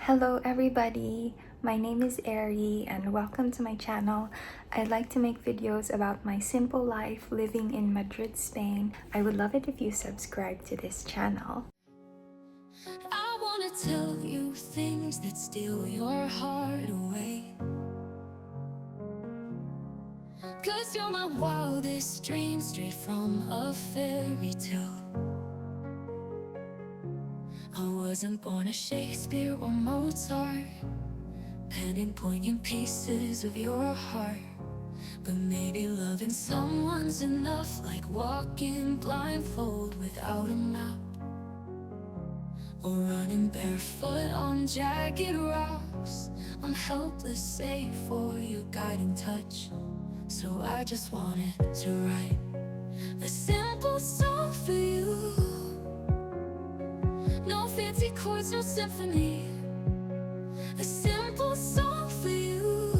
Hello everybody, my name is Ari and welcome to my channel. I'd like to make videos about my simple life living in Madrid, Spain. I would love it if you subscribe to this channel. I wanna tell you things that steal your heart away, 'cause you're my wildest dream, straight from a fairy tale. I wasn't born a Shakespeare or Mozart, penning poignant pieces of your heart. But maybe loving someone's enough, like walking blindfold without a map, or running barefoot on jagged rocks. I'm helpless save for your guiding touch. So I just wanted to write a simple song for you. No fancy chords, no symphony. A simple song for you.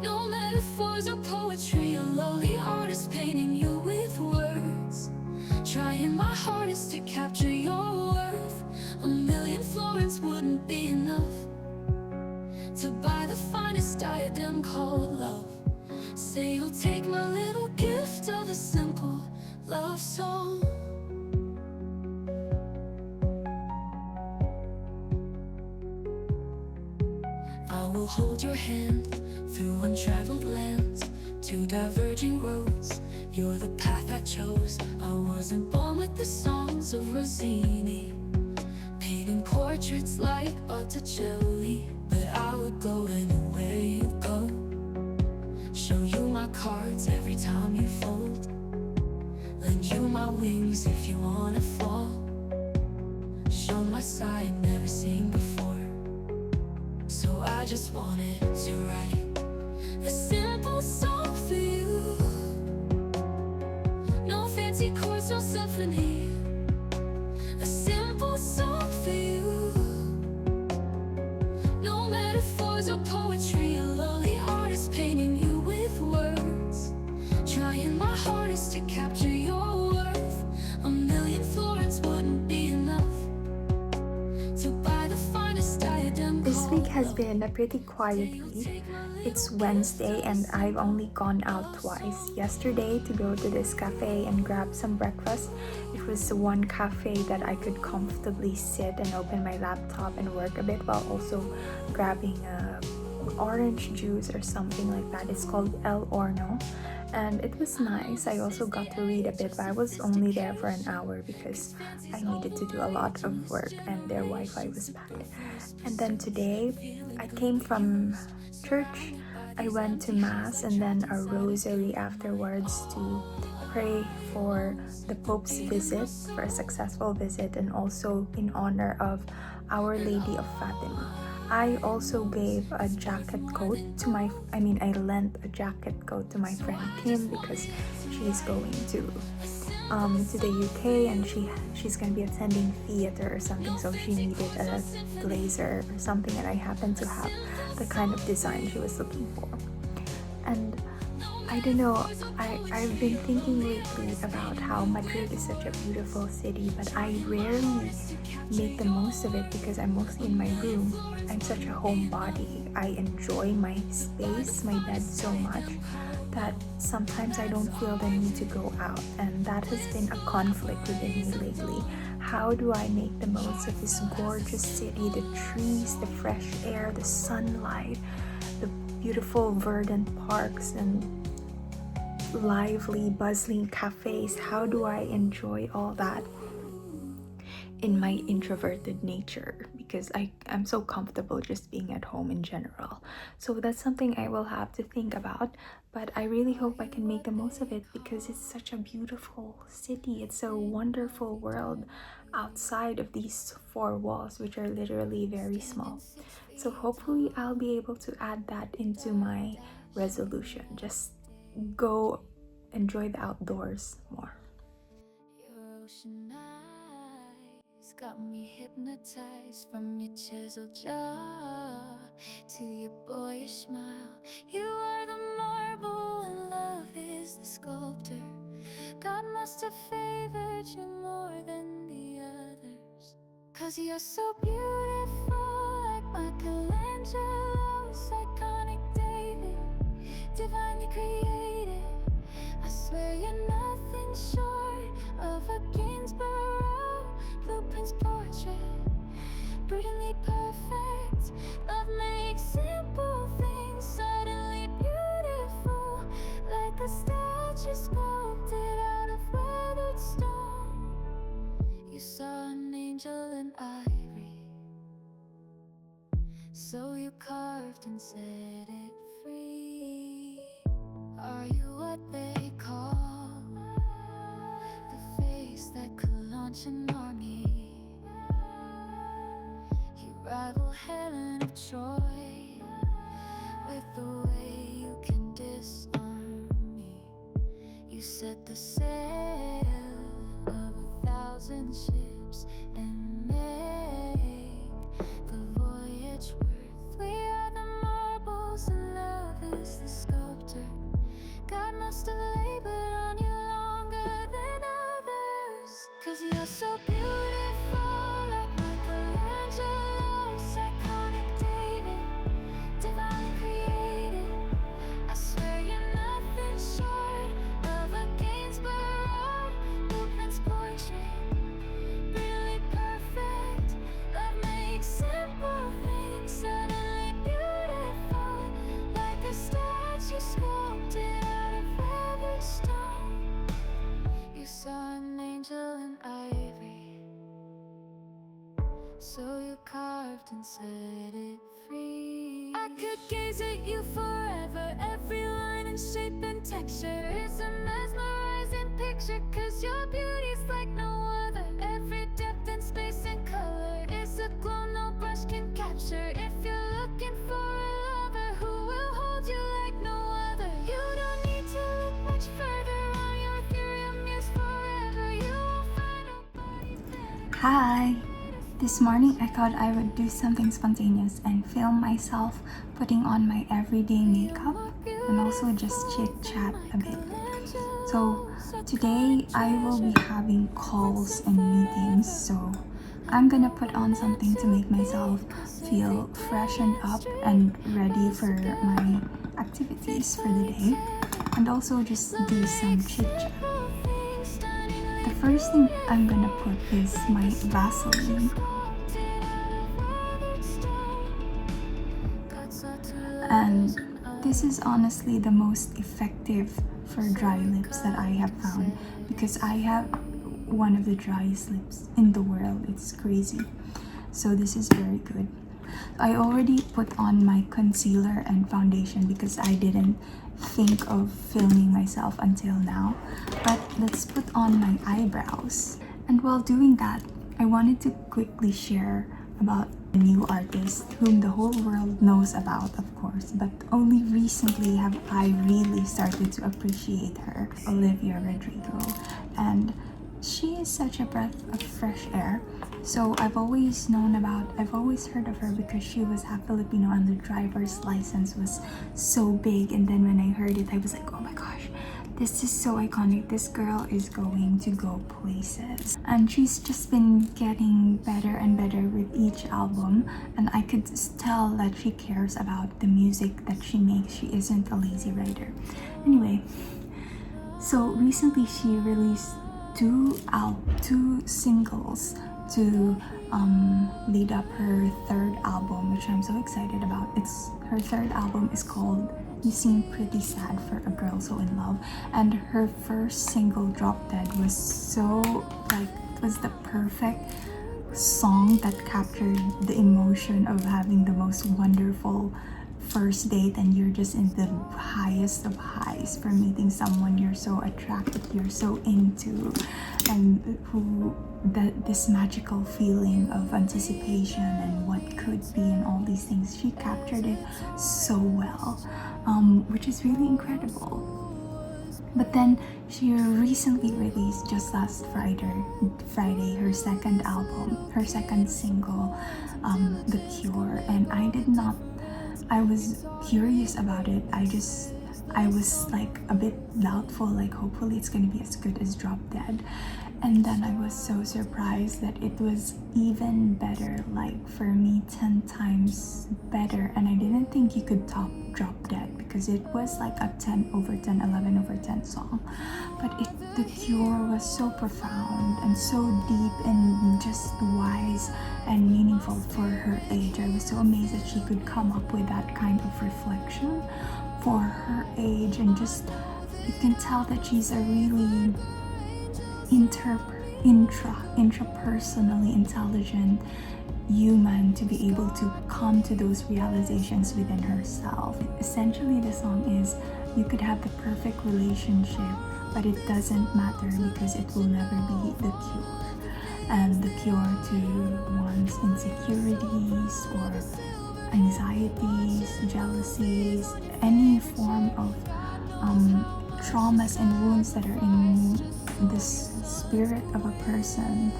No metaphors or poetry. A lonely artist painting you with words, trying my hardest to capture your worth. A million florins wouldn't be enough to buy the finest diadem called love. Say you'll take my little gift of a simple love song. I will hold your hand through untraveled lands, two diverging roads. You're the path I chose. I wasn't born with the songs of Rossini, painting portraits like Botticelli, but I would go anywhere you go. Show you my cards every time you fold, lend you my wings if you wanna fall. Show my side never seen before. So I just wanted to write a simple song for you. No fancy chords, no symphony. A simple song for you. No metaphors or poetry. A lonely artist painting you with words, trying my hardest to capture your worth. A million florins wouldn't be enough to buy the finest diadem. This week has been a pretty quiet week. It's Wednesday and I've only gone out twice. Yesterday to go to this cafe and grab some breakfast. It was the one cafe that I could comfortably sit and open my laptop and work a bit while also grabbing orange juice or something like that. It's called El Horno and it was nice. I also got to read a bit, but I was only there for an hour because I needed to do a lot of work and their Wi-Fi was bad. And then today I came from church. I went to mass and then a rosary afterwards to pray for the Pope's visit, for a successful visit, and also in honor of Our Lady of Fatima. I also gave a jacket coat to I lent a jacket coat to my friend Kim because she's going to the UK and she's gonna be attending theater or something, so she needed a blazer or something, and I happened to have the kind of design she was looking for. And I don't know, I've been thinking lately about how Madrid is such a beautiful city, but I rarely make the most of it because I'm mostly in my room. I'm such a homebody. I enjoy my space, my bed so much that sometimes I don't feel the need to go out, and that has been a conflict within me lately. How do I make the most of this gorgeous city, the trees, the fresh air, the sunlight, the beautiful verdant parks and lively, bustling cafes? How do I enjoy all that in my introverted nature, because I'm so comfortable just being at home in general? So that's something I will have to think about, but I really hope I can make the most of it because it's such a beautiful city. It's a wonderful world outside of these four walls, which are literally very small. So hopefully I'll be able to add that into my resolution. Just go enjoy the outdoors more. Your ocean eyes got me hypnotized, from your chiseled jaw to your boyish smile. You are the marble and love is the sculptor. God must have favored you more than the others, 'cause you're so beautiful. Michelangelo's iconic David, divinely created. I swear you're nothing short of a Ginsborough blueprint's portrait. Brutally perfect. Love makes simple things suddenly beautiful, like a statue sculpted out of weathered stone. You saw an angel in ivory, so you carved and set it free. Are you what they call the face that could launch an army? You rival Helen of Troy with the way you can disarm me. You set the sail of 1,000 ships and make the voyage worth. We are the marbles and love is the sculptor. God must have labored on you longer than others, 'cause you're so beautiful, like Michelangelo's iconic David, divinely created. I swear you're nothing short of a Gainsborough blueprint's portrait. Really perfect. Love makes simple things suddenly beautiful, like a statue sculpted out of weathered stone. You saw an angel in ivory, so you carved and set it free. I could gaze at you forever. Every line and shape and texture is a mesmerizing picture, 'cause your beauty's like no other. Every depth and space and color is a glow no brush can capture. If you're looking for a lover who will hold you like no other, you don't need to look much further. On your ethereal muse forever, you will find nobody better. Hi! This morning I thought I would do something spontaneous and film myself putting on my everyday makeup and also just chit chat a bit. So today I will be having calls and meetings, so I'm gonna put on something to make myself feel freshened up and ready for my activities for the day, and also just do some chit chat. The first thing I'm gonna put is my Vaseline. And this is honestly the most effective for dry lips that I have found, because I have one of the driest lips in the world. It's crazy. So this is very good. I already put on my concealer and foundation because I didn't think of filming myself until now. But let's put on my eyebrows. And while doing that, I wanted to quickly share about a new artist whom the whole world knows about, of course, but only recently have I really started to appreciate her, Olivia Rodrigo. And she is such a breath of fresh air. So I've always heard of her because she was half Filipino and the driver's license was so big. And then when I heard it, I was like, oh my gosh, this is so iconic. This girl is going to go places. And she's just been getting better and better with each album. And I could tell that she cares about the music that she makes. She isn't a lazy writer. Anyway, so recently she released two singles to lead up her third album, which I'm so excited about. Her third album is called You Seem Pretty Sad for a Girl So in Love, and her first single, Drop Dead, was the perfect song that captured the emotion of having the most wonderful first date, and you're just in the highest of highs for meeting someone you're so attracted, you're so into, and this magical feeling of anticipation and what could be and all these things. She captured it so well, which is really incredible. But then she recently released, just last Friday, her second single, The Cure, and I was curious about it. I was like a bit doubtful, like hopefully it's gonna be as good as Drop Dead. And then I was so surprised that it was even better, like for me 10 times better. And I didn't think you could top Drop Dead because it was like a 10 over 10, 11 over 10 song. But The Cure was so profound and so deep and just wise and meaningful for her age. I was so amazed that she could come up with that kind of reflection for her age, and just you can tell that she's a really intrapersonally intelligent human to be able to come to those realizations within herself. Essentially, the song is you could have the perfect relationship, but it doesn't matter because it will never be the cure. And the cure to one's insecurities or anxieties, jealousies, any form of traumas and wounds that are in this spirit of a person,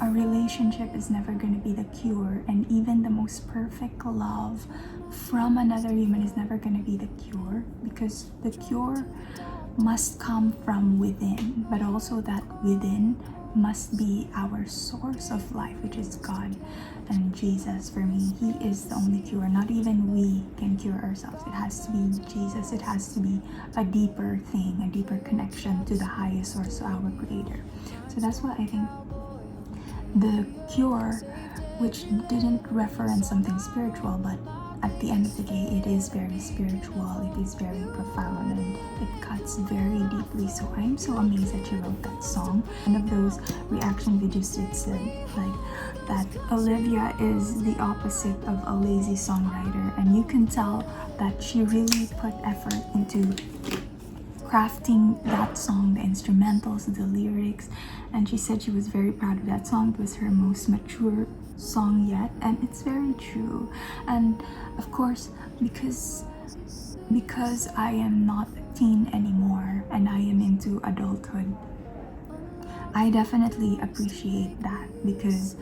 a relationship is never going to be the cure. And even the most perfect love from another human is never going to be the cure, because the cure must come from within, but also that within must be our source of life, which is God and Jesus. For me, He is the only cure. Not even we can cure ourselves. It has to be Jesus. It has to be a deeper thing, a deeper connection to the highest source, to our Creator. So that's why I think the cure, which didn't reference something spiritual, but at the end of the day, it is very spiritual, it is very profound, and it cuts very deeply. So I'm so amazed that she wrote that song. One of those reaction videos, it said like that Olivia is the opposite of a lazy songwriter, and you can tell that she really put effort into crafting that song, the instrumentals, the lyrics, and she said she was very proud of that song. It was her most mature song yet, and it's very true. And of course, because I am not a teen anymore and I am into adulthood, I definitely appreciate that, because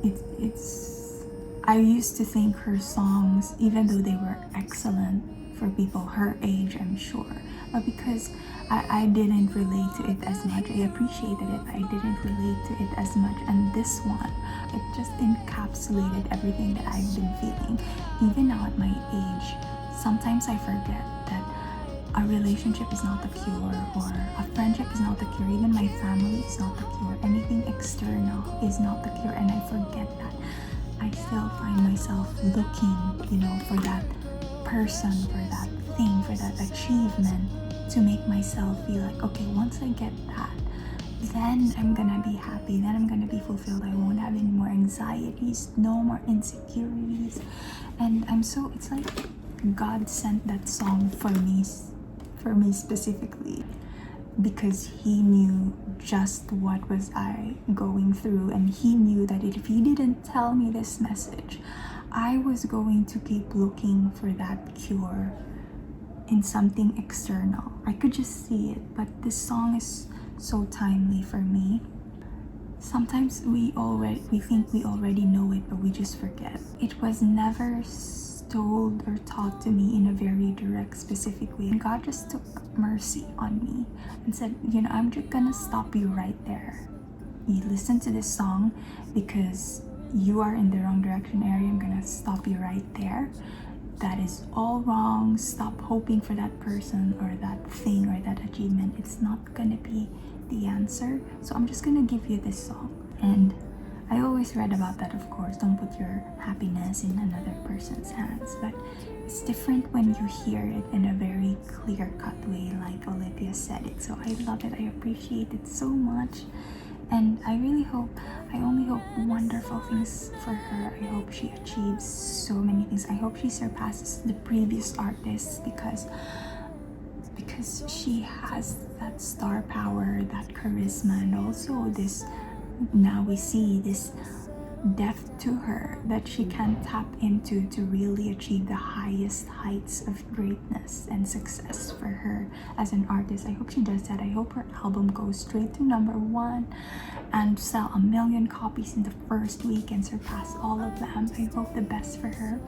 it's I used to think her songs, even though they were excellent for people her age, I'm sure, but because I didn't relate to it as much. I appreciated it, but I didn't relate to it as much. And this one, it just encapsulated everything that I've been feeling. Even now at my age, sometimes I forget that a relationship is not the cure, or a friendship is not the cure, even my family is not the cure, anything external is not the cure, and I forget that. I still find myself looking, for that person, for that thing, for that achievement, to make myself feel like, okay, once I get that, then I'm gonna be happy, then I'm gonna be fulfilled. I won't have any more anxieties, no more insecurities. And it's like God sent that song for me specifically, because He knew just what was I going through, and He knew that if He didn't tell me this message, I was going to keep looking for that cure in something external. I could just see it, but this song is so timely for me. Sometimes we think we already know it, but we just forget. It was never told or taught to me in a very direct, specific way. And God just took mercy on me and said, I'm just gonna stop you right there. You listen to this song because you are in the wrong direction area. I'm gonna stop you right there. That is all wrong. Stop hoping for that person or that thing or that achievement. It's not gonna be the answer. So I'm just gonna give you this song. And I always read about that, of course. Don't put your happiness in another person's hands. But it's different when you hear it in a very clear-cut way, like Olivia said it. So I love it. I appreciate it so much. And I only hope wonderful things for her. I hope she achieves so many things. I hope she surpasses the previous artists, because she has that star power, that charisma, and also now we see this depth to her that she can tap into to really achieve the highest heights of greatness and success for her as an artist. I hope she does that. I hope her album goes straight to #1 and sell 1 million copies in the first week and surpass all of them. I hope the best for her.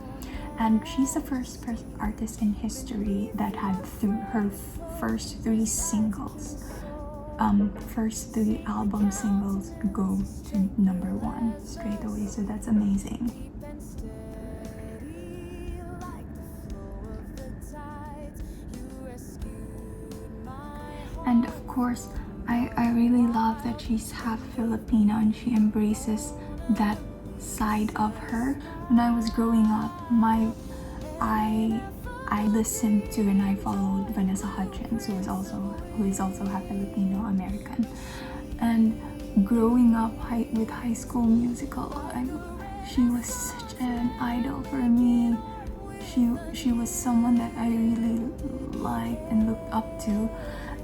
And she's the first artist in history that had her first 3 singles first 3 album singles go to #1 straight away, so that's amazing. And of course, I really love that she's half Filipino and she embraces that side of her. When I was growing up, I listened to and I followed Vanessa Hudgens, who is also half Filipino American. And growing up with High School Musical, she was such an idol for me. She was someone that I really liked and looked up to,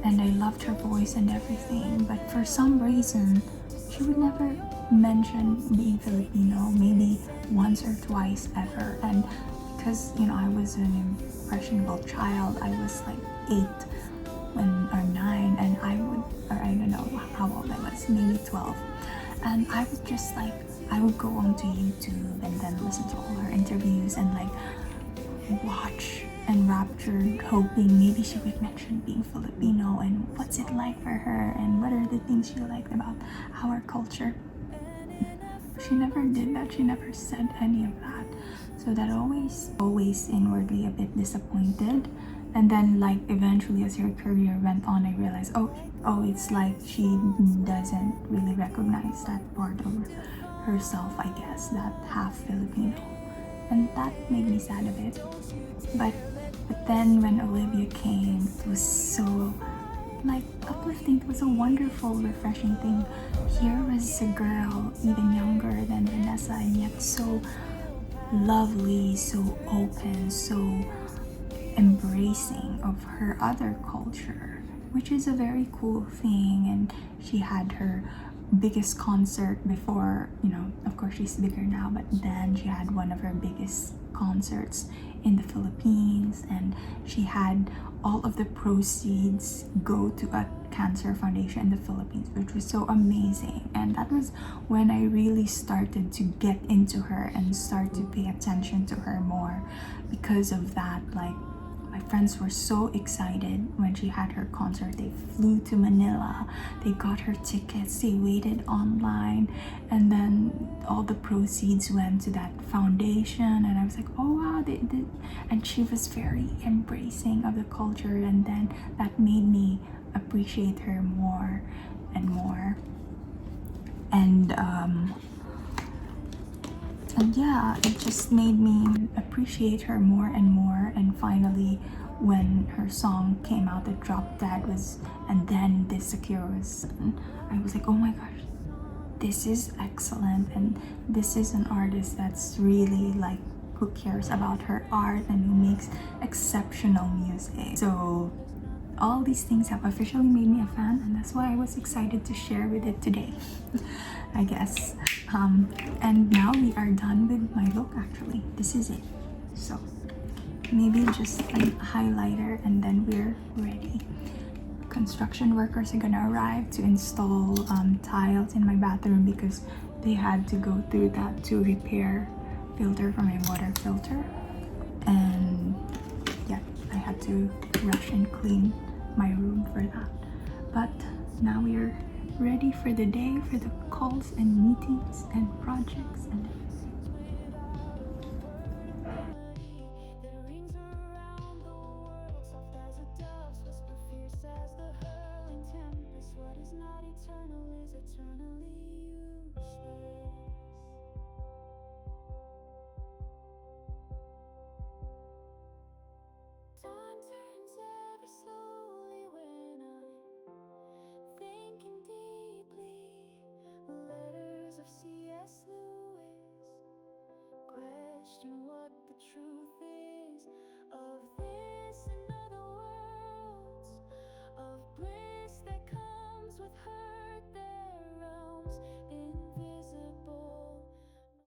and I loved her voice and everything. But for some reason, she would never mention being Filipino, maybe once or twice ever. And because I was an impressionable child, I was like 8 or 9, and I don't know how old I was, maybe 12, and I would just I would go onto YouTube and then listen to all her interviews and watch enraptured, hoping maybe she would mention being Filipino and what's it like for her and what are the things she liked about our culture. She never did that. She never said any of that. So that always inwardly a bit disappointed. And then eventually as her career went on, I realized, oh, it's like she doesn't really recognize that part of herself, I guess, that half Filipino. And that made me sad a bit. But then when Olivia came, it was so uplifting. It was a wonderful, refreshing thing. Here was a girl even younger than Vanessa, and yet so lovely, so open, so embracing of her other culture, which is a very cool thing. And she had her biggest concert before, of course she's bigger now, but then she had one of her biggest concerts in the Philippines, and she had all of the proceeds go to a cancer foundation in the Philippines, which was so amazing. And that was when I really started to get into her and start to pay attention to her more. Because of that, my friends were so excited when she had her concert. They flew to Manila, they got her tickets, they waited online, and then all the proceeds went to that foundation. And I was like, oh wow, they did. And she was very embracing of the culture, and then that made me appreciate her more and more. And yeah, it just made me appreciate her more and more. And finally, when her song came out, the Drop Dead was, and then this Secure was, I was like, oh my gosh, this is excellent. And this is an artist that's really who cares about her art and who makes exceptional music. So all these things have officially made me a fan, and that's why I was excited to share with it today. I guess. And now we are done with my look. Actually, this is it. So maybe just a highlighter and then we're ready. Construction workers are gonna arrive to install tiles in my bathroom because they had to go through that to repair filter for my water filter. And yeah, I had to rush and clean my room for that. But now we are ready for the day, for the calls and meetings and projects and